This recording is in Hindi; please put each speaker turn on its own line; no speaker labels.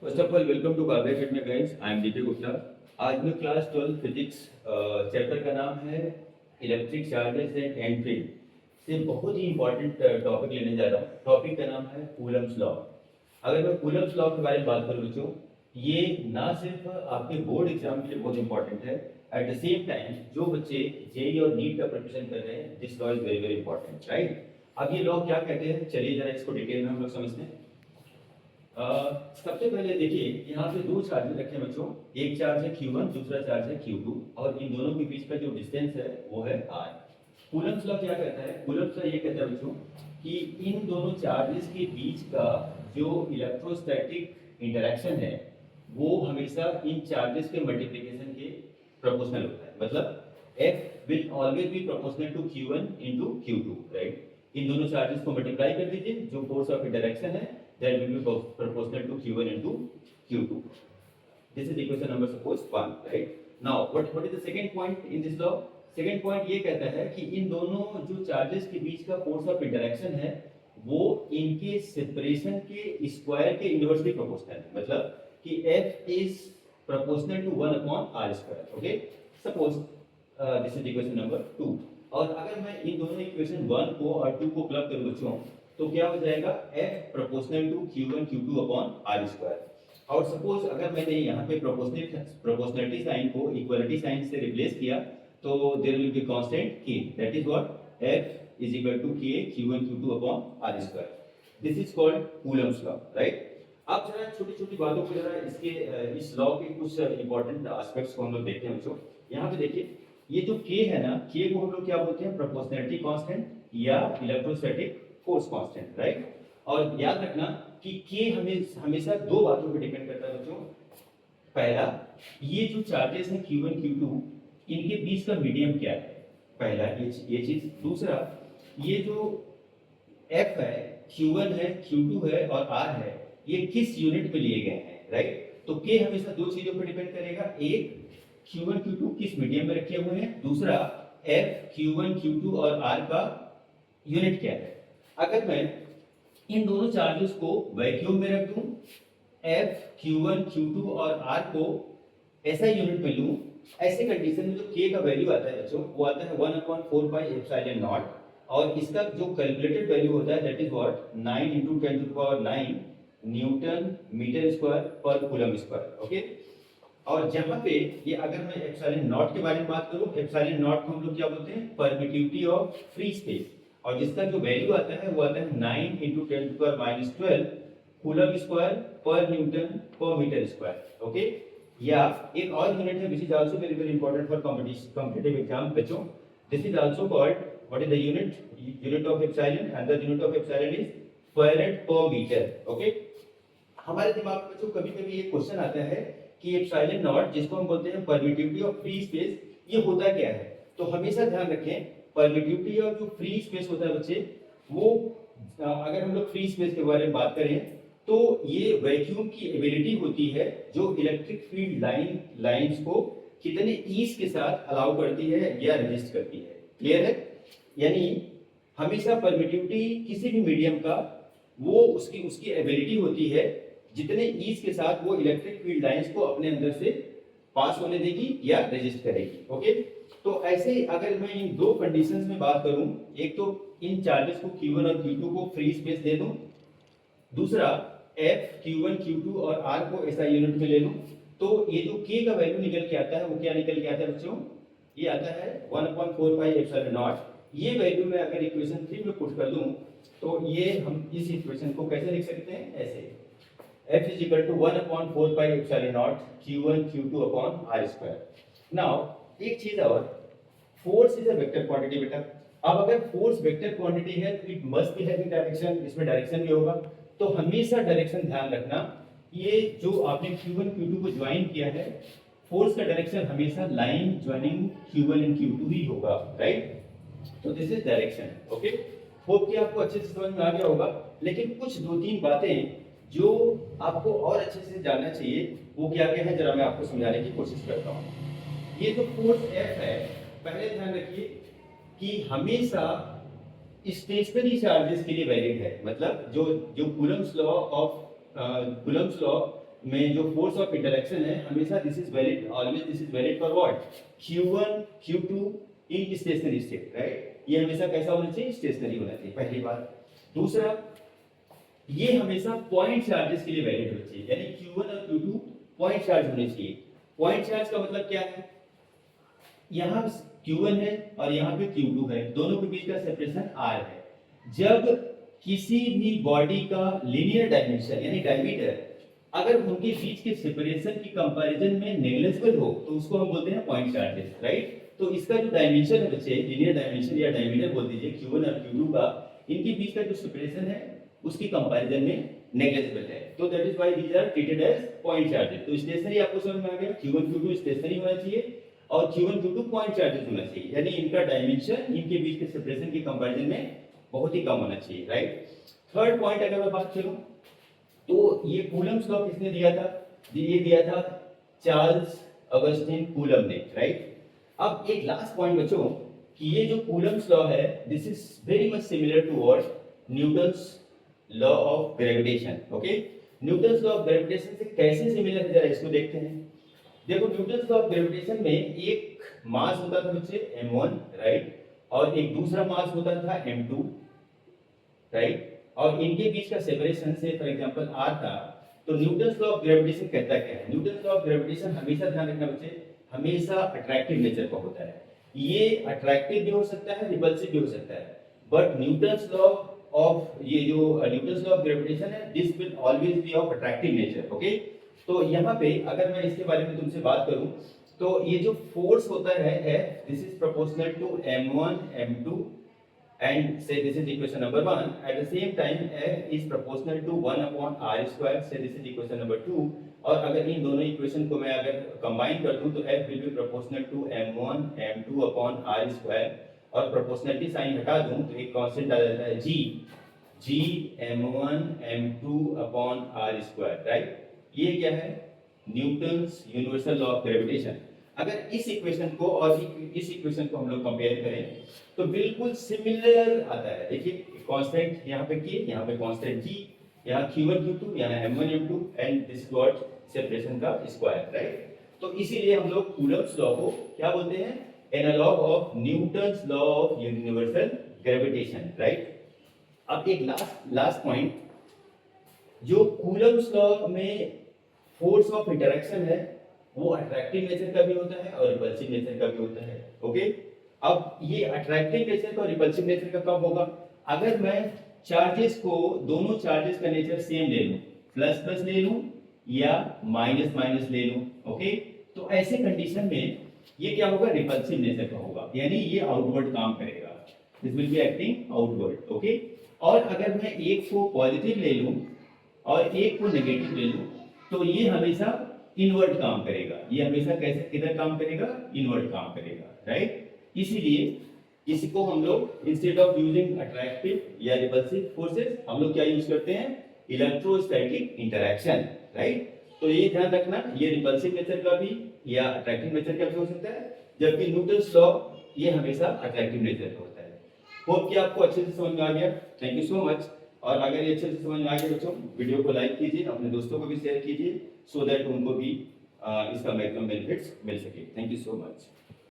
First of all welcome to Kavya academy guys. I am Deepak Gupta. आज मैं क्लास 12 फिजिक्स चैप्टर का नाम है इलेक्ट्रिक चार्जेस एंड एंट्री से बहुत ही इंपॉर्टेंट टॉपिक लेने जा रहा हूँ। टॉपिक का नाम है कूलम्स लॉ। अगर मैं कूलम्स लॉ के बारे में बात करूँ बच्चों, ये ना सिर्फ आपके बोर्ड एग्जाम के लिए बहुत इंपॉर्टेंट है, एट द सेम टाइम जो बच्चे जेईई और नीट का प्रिपरेशन कर रहे हैं, this law is very very important, right. अब ये लॉ क्या कहते हैं, चलिए जरा इसको डिटेल में हम लोग समझते हैं। सबसे पहले देखिए, यहाँ पे दो चार्ज रखे हैं बच्चों। एक चार्ज है Q1, दूसरा चार्ज है Q2, और इन दोनों के बीच का जो डिस्टेंस है वो है R। कूलम्स लॉ क्या कहता है? कूलम्स लॉ ये कहता है बच्चों कि इन दोनों चार्जेस के बीच का जो इलेक्ट्रोस्टैटिक इंटरेक्शन है वो हमेशा इन चार्जेस के मल्टीप्लिकेशन के प्रोपोर्शनल होता है। मतलब F will always be proportional to Q1 into Q2, right. इन दोनों चार्जेस को मल्टीप्लाई कर दीजिए, जो फोर्स ऑफ इंटरेक्शन है that will be proportional to Q1 into Q2. This is equation number suppose 1, right? Now what is the second point in this law? Second point ये कहता है कि इन दोनों जो चार्जेस के बीच का फोर्स ऑफ इंटरेक्शन है वो इनके सेपरेशन के स्क्वायर के इनवर्सली प्रोपोर्शनल है। मतलब कि F is proportional to 1 upon R square, okay? Suppose this is equation number 2। और अगर मैं इन दोनों इक्वेशन 1 को और 2 को प्लग करूं बच्चों, तो क्या हो जाएगा? F proportional to Q1 Q2 upon R square. और सपोज अगर मैंने यहाँ पे प्रोपोर्शनलिटी साइन को इक्वलिटी साइन से रिप्लेस किया, तो there will be constant K, that is what F is equal to K Q1 Q2 upon R square. This is called Coulomb's law, right. अब जरा छोटी छोटी बातों को जरा इसके इस लॉ के कुछ इंपॉर्टेंट एस्पेक्ट्स को हम लोग देखते हैं बच्चों। यहाँ पे देखिए, ये जो K है ना, K को हम लोग क्या बोलते हैं? प्रोपोर्शनलिटी कांस्टेंट या इलेक्ट्रोस्टैटिक फोर्स कांस्टेंट, राइट। और याद रखना कि K हमेशा दो बातों पे डिपेंड करता है बच्चों। पहला, ये जो चार्जेस हैं Q1 Q2, इनके बीच का मीडियम क्या है, पहला ये चीज। दूसरा, ये जो F है, Q1 है, Q2 है और R है, ये किस यूनिट पे लिए गए हैं, राइट। तो K हमेशा दो चीजों पे डिपेंड करेगा। एक, Q1 Q2 किस मीडियम में रखे हुए हैं। दूसरा, F Q1 Q2 और R का यूनिट क्या है। अगर मैं इन दोनों चार्जेस को वैक्यूम में रख दूं, F Q1 Q2 और R को ऐसा यूनिट में लूं, ऐसे कंडीशन में जो K का वैल्यू आता है बच्चों, वो आता है 1/4 पाई एप्सिलॉन नॉट, और इसका जो कैलकुलेटेड वैल्यू होता है that is what 9 × 10⁹ newton metre square पर कूलम स्क्वायर, ओके। और जहां पे ये अगर मैं एप्सिलॉन नॉट के बारे में बात करूं, एप्सिलॉन नॉट को हम लोग क्या बोलते हैं? परमिटिविटी ऑफ फ्री स्पेस, और जिसका जो वैल्यू आता है वो आता है 9 × 10⁻12 coulomb square per newton per metre square, okay. या एक और यूनिट है which is also very very important for competitive exam बच्चों। This is also called, what is the unit of epsilon, and the unit of epsilon is farad per metre, okay. हमारे दिमाग में बच्चों कभी कभी ये क्वेश्चन आता है कि एप्सिलॉन नॉट, जिसको हम बोलते हैं परमिटिविटी ऑफ फ्री स्पेस, ये होता क्या है? तो हमेशा ध्यान रखें, परमिटिविटी ऑफ जो फ्री स्पेस होता है बच्चे, वो अगर हम लोग फ्री स्पेस के बारे में बात करें तो ये वैक्यूम की एबिलिटी होती है जो इलेक्ट्रिक फील्ड लाइंस को कितने ईज के साथ अलाउ करती है या रेजिस्ट करती है। क्लियर है? यानी हमेशा परमिटिविटी किसी भी मीडियम का वो उसकी एबिलिटी होती है जितने ईज के साथ वो इलेक्ट्रिक फील्ड लाइंस को अपने अंदर से पास होने देगी या रेजिस्ट करेगी, ओके। तो ऐसे अगर मैं इन दो कंडीशंस में बात करूं, एक तो इन चार्जेस को Q1 और Q2 को फ्री स्पेस दे दूं, दूसरा F Q1 Q2 और R को ऐसा यूनिट में ले लूं, तो ये जो K का वैल्यू निकल के आता है वो क्या निकल के आता है बच्चों? ये आता है 1/4 पाई एप्सिलॉन नॉट। ये वैल्यू मैं अगर इक्वेशन 3 में पुट कर दूं, तो ये हम इस इक्वेशन को कैसे लिख सकते हैं? ऐसे F is equal to 1/4 pi epsilon naught Q1 Q2 upon R square। Now एक चीज और, force is a vector quantity बेटा। अब अगर फोर्स वेक्टर क्वांटिटी है तो it must be having direction, इसमें डायरेक्शन भी होगा। तो हमेशा डायरेक्शन ध्यान रखना, ये जो आपने Q1 Q2 को ज्वाइन किया है, फोर्स का डायरेक्शन हमेशा line joining Q1 and Q2 ही होगा, राइट। तो this is direction, okay. Hope कि आपको अच्छे से समझ में आ गया होगा। लेकिन कुछ दो तीन बातें जो आपको और अच्छे से जानना चाहिए, वो क्या क्या है, जरा मैं आपको समझाने की कोशिश करता हूँ। ये जो फोर्स F है, पहले ध्यान रखिए कि हमेशा स्टेशनरी चार्जेस के लिए वैलिड है। मतलब जो कूलम्स लॉ में जो फोर्स ऑफ इंटरेक्शन है हमेशा this is valid, always this is valid for what, Q1 Q2 in stationery state, right. ये हमेशा कैसा होना चाहिए, स्टेशनरी होना चाहिए, पहली बात। दूसरा, ये हमेशा पॉइंट चार्जेस के लिए वैलिड होना चाहिए, यानी Q1 और Q2 पॉइंट चार्ज होने चाहिए। पॉइंट चार्ज का मतलब क्या है, यहाँ Q1 है और यहाँ पे Q2 है, दोनों के बीच का सेपरेशन R है। जब किसी भी बॉडी का लीनियर डायमेंशन यानी डायमीटर अगर उनके बीच के सेपरेशन की कंपैरिजन में नेग्लिजिबल हो तो उसको हम बोलते हैं पॉइंट चार्जेस, राइट। तो इसका जो डायमेंशन है बच्चे, लीनियर डायमेंशन या डायमीटर बोल दीजिए, Q1 और Q2 का, इनके बीच का जो सेपरेशन है उसकी कंपैरिजन में नेग्लिजिबल है, तो that is why these are treated as point charges. तो स्टेशनरी आपको समझ में आ गया, Q1 Q2 स्टेशनरी होना चाहिए और Q1 Q2 पॉइंट चार्जेस होना चाहिए, यानी इनका डायमेंशन इनके बीच के सेपरेशन की कंपैरिजन में बहुत ही कम होना चाहिए, राइट। थर्ड पॉइंट अगर मैं बात करूं तो ये कूलम्स लॉ किसने दिया था, ये दिया था चार्ल्स ऑगस्टिन कूलम ने, राइट। अब एक लास्ट पॉइंट बच्चों कि ये जो कूलम्स लॉ है this is very much similar to what, Newton's law of gravitation, okay. Newton's law of gravitation से कैसे सिमिलर है जरा इसको देखते हैं। देखो न्यूटन्स लॉ ऑफ ग्रेविटेशन में एक मास होता था बच्चे m1, राइट, और एक दूसरा मास होता था m2, राइट, और इनके बीच का सेपरेशन से फॉर एग्जांपल r था। तो न्यूटन्स लॉ ऑफ ग्रेविटेशन कहता क्या है, न्यूटन्स लॉ ऑफ ग्रेविटेशन हमेशा ध्यान रखना बच्चे, हमेशा अट्रैक्टिव नेचर का होता है। ये अट्रैक्टिव भी हो सकता है, रिपल्सिव भी हो सकता है, बट न्यूटन्स लॉ ऑफ ये जो न्यूटन्स लॉ ऑफ ग्रेविटेशन है this will always be of attractive nature, okay. तो यहाँ पे अगर मैं इसके बारे में तुमसे बात करूं तो ये जो फोर्स होता है this is proportional to m1 m2 and say this is equation number 1, at the same time f is proportional to 1 upon r square, say this is equation number 2, और अगर इन दोनों इक्वेशन को मैं अगर कंबाइन कर दूं तो f will be proportional to m1 m2 upon r square, और प्रोपोर्शनलिटी साइन हटा दूं तो एक कांस्टेंट आ जाता है g m1 m2 upon r square, right. ये क्या है, Newton's universal law of gravitation. अगर इस इक्वेशन को और इस इक्वेशन को हम लोग कंपेयर करें तो बिल्कुल सिमिलर आता है। देखिए कांस्टेंट यहाँ पे k, यहाँ पे कांस्टेंट g, यहाँ Q1 Q2, यहाँ m1 m2 and this what separation का स्क्वायर, राइट। तो इसीलिए हम लोग कूलम्स लॉ को क्या बोलते हैं, analogue of Newton's law of universal gravitation, right. अब एक लास्ट पॉइंट, जो कूलम्स लॉ में फोर्स ऑफ इंटरेक्शन है वो अट्रैक्टिव नेचर का भी होता है और रिपल्सिव नेचर का भी होता है, ओके। अब ये अट्रैक्टिव नेचर का और रिपल्सिव नेचर का कब होगा, अगर मैं चार्जेस को, दोनों चार्जेस का नेचर सेम ले लूं, प्लस प्लस ले लूं या माइनस माइनस ले लूं, ओके। तो ऐसे कंडीशन में ये क्या होगा, रिपल्सिव नेचर का होगा, यानी ये आउटवर्ड काम करेगा, this will be acting outward, okay. और अगर मैं एक को पॉजिटिव ले लूं और एक को नेगेटिव ले लूं तो ये हमेशा इनवर्ट काम करेगा, ये हमेशा कैसे किधर काम करेगा, इनवर्ट काम करेगा, राइट। इसीलिए इसको हम लोग इंस्टेड ऑफ यूजिंग अट्रैक्टिव या रिपल्सिव फोर्सेस हम लोग क्या यूज करते हैं, इलेक्ट्रोस्टैटिक इंटरैक्शन, राइट। तो ये ध्यान रखना, ये रिपल्सिव नेचर का भी या अट्रैक्टिव नेचर का भी हो सकता है, जबकि न्यूटन्स लॉ ये हमेशा अट्रैक्टिव नेचर का होता है। होप कि आपको अच्छे से समझ में आ गया, थैंक यू सो मच। और अगर ये अच्छे से समझ में आ गया बच्चों, वीडियो को लाइक कीजिए, अपने दोस्तों को भी शेयर कीजिए, सो दैट उनको भी इसका मैक्सिमम बेनिफिट्स मिल सके। Thank you so much.